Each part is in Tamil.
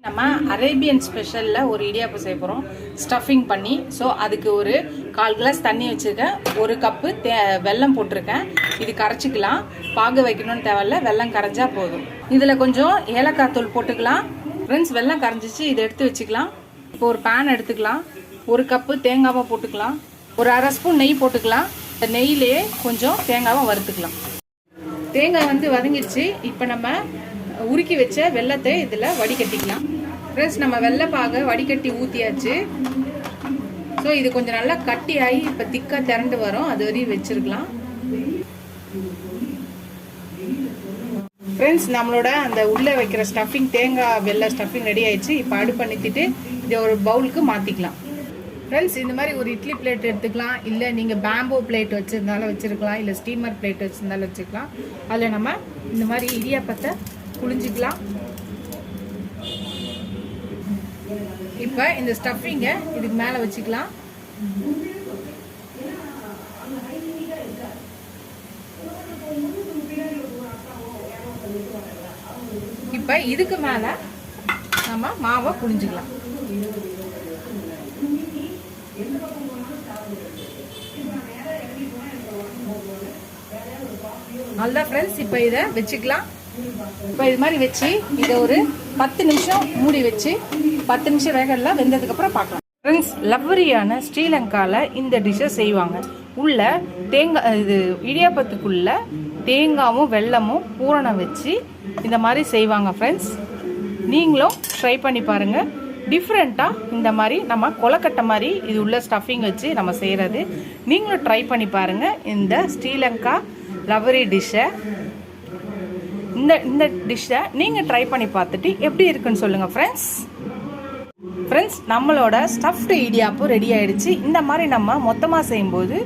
நம்ம அரேபியன் ஸ்பெஷலில் ஒரு இடியாப்பம் செய்ய போகிறோம் ஸ்டஃபிங் பண்ணி. ஸோ அதுக்கு ஒரு 1/4 கிளாஸ் தண்ணி வச்சுருக்கேன், 1 கப்பு வெல்லம் போட்டிருக்கேன். இது கரைச்சிக்கலாம், பாகு வைக்கணும்னு தேவையில்ல, வெல்லம் கரைஞ்சா போதும். இதில் கொஞ்சம் ஏலக்காய் தூள் போட்டுக்கலாம். ஃப்ரெண்ட்ஸ், வெல்லம் கரைஞ்சிச்சு, இதை எடுத்து வச்சுக்கலாம். இப்போ ஒரு பேன் எடுத்துக்கலாம், 1 கப்பு தேங்காவை போட்டுக்கலாம், ஒரு 1/2 ஸ்பூன் நெய் போட்டுக்கலாம். இந்த நெய்யிலேயே கொஞ்சம் தேங்காவை வறுத்துக்கலாம். தேங்காய் வதங்கிடுச்சு. இப்போ நம்ம உருக்கி வச்ச வெல்லத்தை இதில் வடிகட்டிக்கலாம். ஃப்ரெண்ட்ஸ், நம்ம வெள்ளைப்பாக வடிகட்டி ஊற்றியாச்சு. ஸோ இது கொஞ்சம் நல்லா கட்டி ஆகி இப்போ திக்காக திரண்டு வரும், அது வரையும் வச்சிருக்கலாம். ஃப்ரெண்ட்ஸ், நம்மளோட அந்த உள்ளே வைக்கிற ஸ்டஃபிங், தேங்காய் வெள்ளை ஸ்டஃபிங் ரெடி ஆயிடுச்சு. இப்போ அடுப்பு நிறுத்திட்டு இதை ஒரு பவுலுக்கு மாற்றிக்கலாம். ஃப்ரெண்ட்ஸ், இந்த மாதிரி ஒரு இட்லி பிளேட் எடுத்துக்கலாம், இல்லை நீங்கள் பேம்போ பிளேட் வச்சுருந்தாலும் வச்சுருக்கலாம், இல்லை ஸ்டீமர் பிளேட் வச்சுருந்தாலும் வச்சுக்கலாம். அதில் நம்ம இந்த மாதிரி இடியாப்பத்தை புழிஞ்சிக்கலாம். இப்போ இந்த ஸ்டஃபிங்கை இதுக்கு மேலே வச்சுக்கலாம். இப்போ இதுக்கு மேலே நம்ம மாவை புழிஞ்சிக்கலாம். நல்லா ஃப்ரெண்ட்ஸ், இப்போ இதை வச்சுக்கலாம். இப்போ இது மாதிரி வச்சு இதை ஒரு 10 நிமிஷம் மூடி வச்சு 10 நிமிஷம் வேகலாம், வெந்ததுக்கப்புறம் பார்க்கலாம். ஃப்ரெண்ட்ஸ், லவ்வரியான ஸ்ரீலங்காவில் இந்த டிஷ்ஷை செய்வாங்க. உள்ள தேங்காய், இது இடியாப்பத்துக்குள்ள தேங்காயும் வெல்லமும் பூரணம் வச்சு இந்த மாதிரி செய்வாங்க. ஃப்ரெண்ட்ஸ், நீங்களும் ட்ரை பண்ணி பாருங்கள். டிஃப்ரெண்ட்டாக இந்த மாதிரி நம்ம கொலக்கட்டை மாதிரி இது உள்ள ஸ்டஃபிங் வச்சு நம்ம செய்கிறது. நீங்களும் ட்ரை பண்ணி பாருங்கள் இந்த ஸ்ரீலங்கா லவ்வரி டிஷ்ஷை. இந்த டிஷ்ஷை நீங்கள் ட்ரை பண்ணி பார்த்துட்டு எப்படி இருக்குன்னு சொல்லுங்கள் ஃப்ரெண்ட்ஸ். நம்மளோட ஸ்டஃப்டு இடியாப்பம் ரெடி ஆகிடுச்சு. இந்த மாதிரி நம்ம மொத்தமாக செய்யும்போது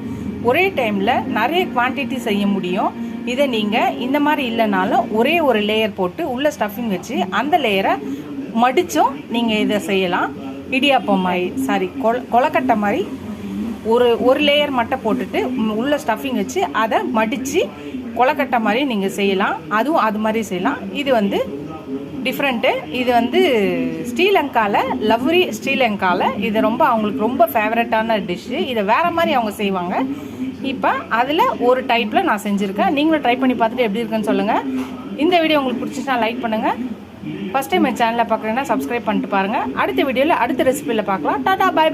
ஒரே டைமில் நிறைய குவான்டிட்டி செய்ய முடியும். இதை நீங்கள் இந்த மாதிரி இல்லைனாலும் ஒரே ஒரு லேயர் போட்டு உள்ள ஸ்டஃபிங் வச்சு அந்த லேயரை மடித்தும் நீங்கள் இதை செய்யலாம். இடியாப்பம் மாதிரி கொலக்கட்டை மாதிரி ஒரு லேயர் மட்டும் போட்டுட்டு உள்ள ஸ்டஃபிங் வச்சு அதை மடித்து கொலக்கட்டை மாதிரி நீங்கள் செய்யலாம். அதுவும் அது மாதிரி செய்யலாம். இது டிஃப்ரெண்ட்டு. இது ஸ்ரீலங்காவில் லவ்வரி ஸ்ரீலங்காவில் இது அவங்களுக்கு ரொம்ப ஃபேவரட்டான டிஷ்ஷு. இதை வேறு மாதிரி அவங்க செய்வாங்க. இப்போ அதில் ஒரு டைப்பில் நான் செஞ்சுருக்கேன். நீங்களும் ட்ரை பண்ணி பார்த்துட்டு எப்படி இருக்குன்னு சொல்லுங்கள். இந்த வீடியோ உங்களுக்கு பிடிச்சிச்சுன்னா லைக் பண்ணுங்கள். ஃபஸ்ட் டைம் என் சேனலில் பார்க்குறீங்கன்னா சப்ஸ்கிரைப் பண்ணிட்டு பாருங்கள். அடுத்த வீடியோவில் அடுத்த ரெசிபியில் பார்க்கலாம். Tata, bye by.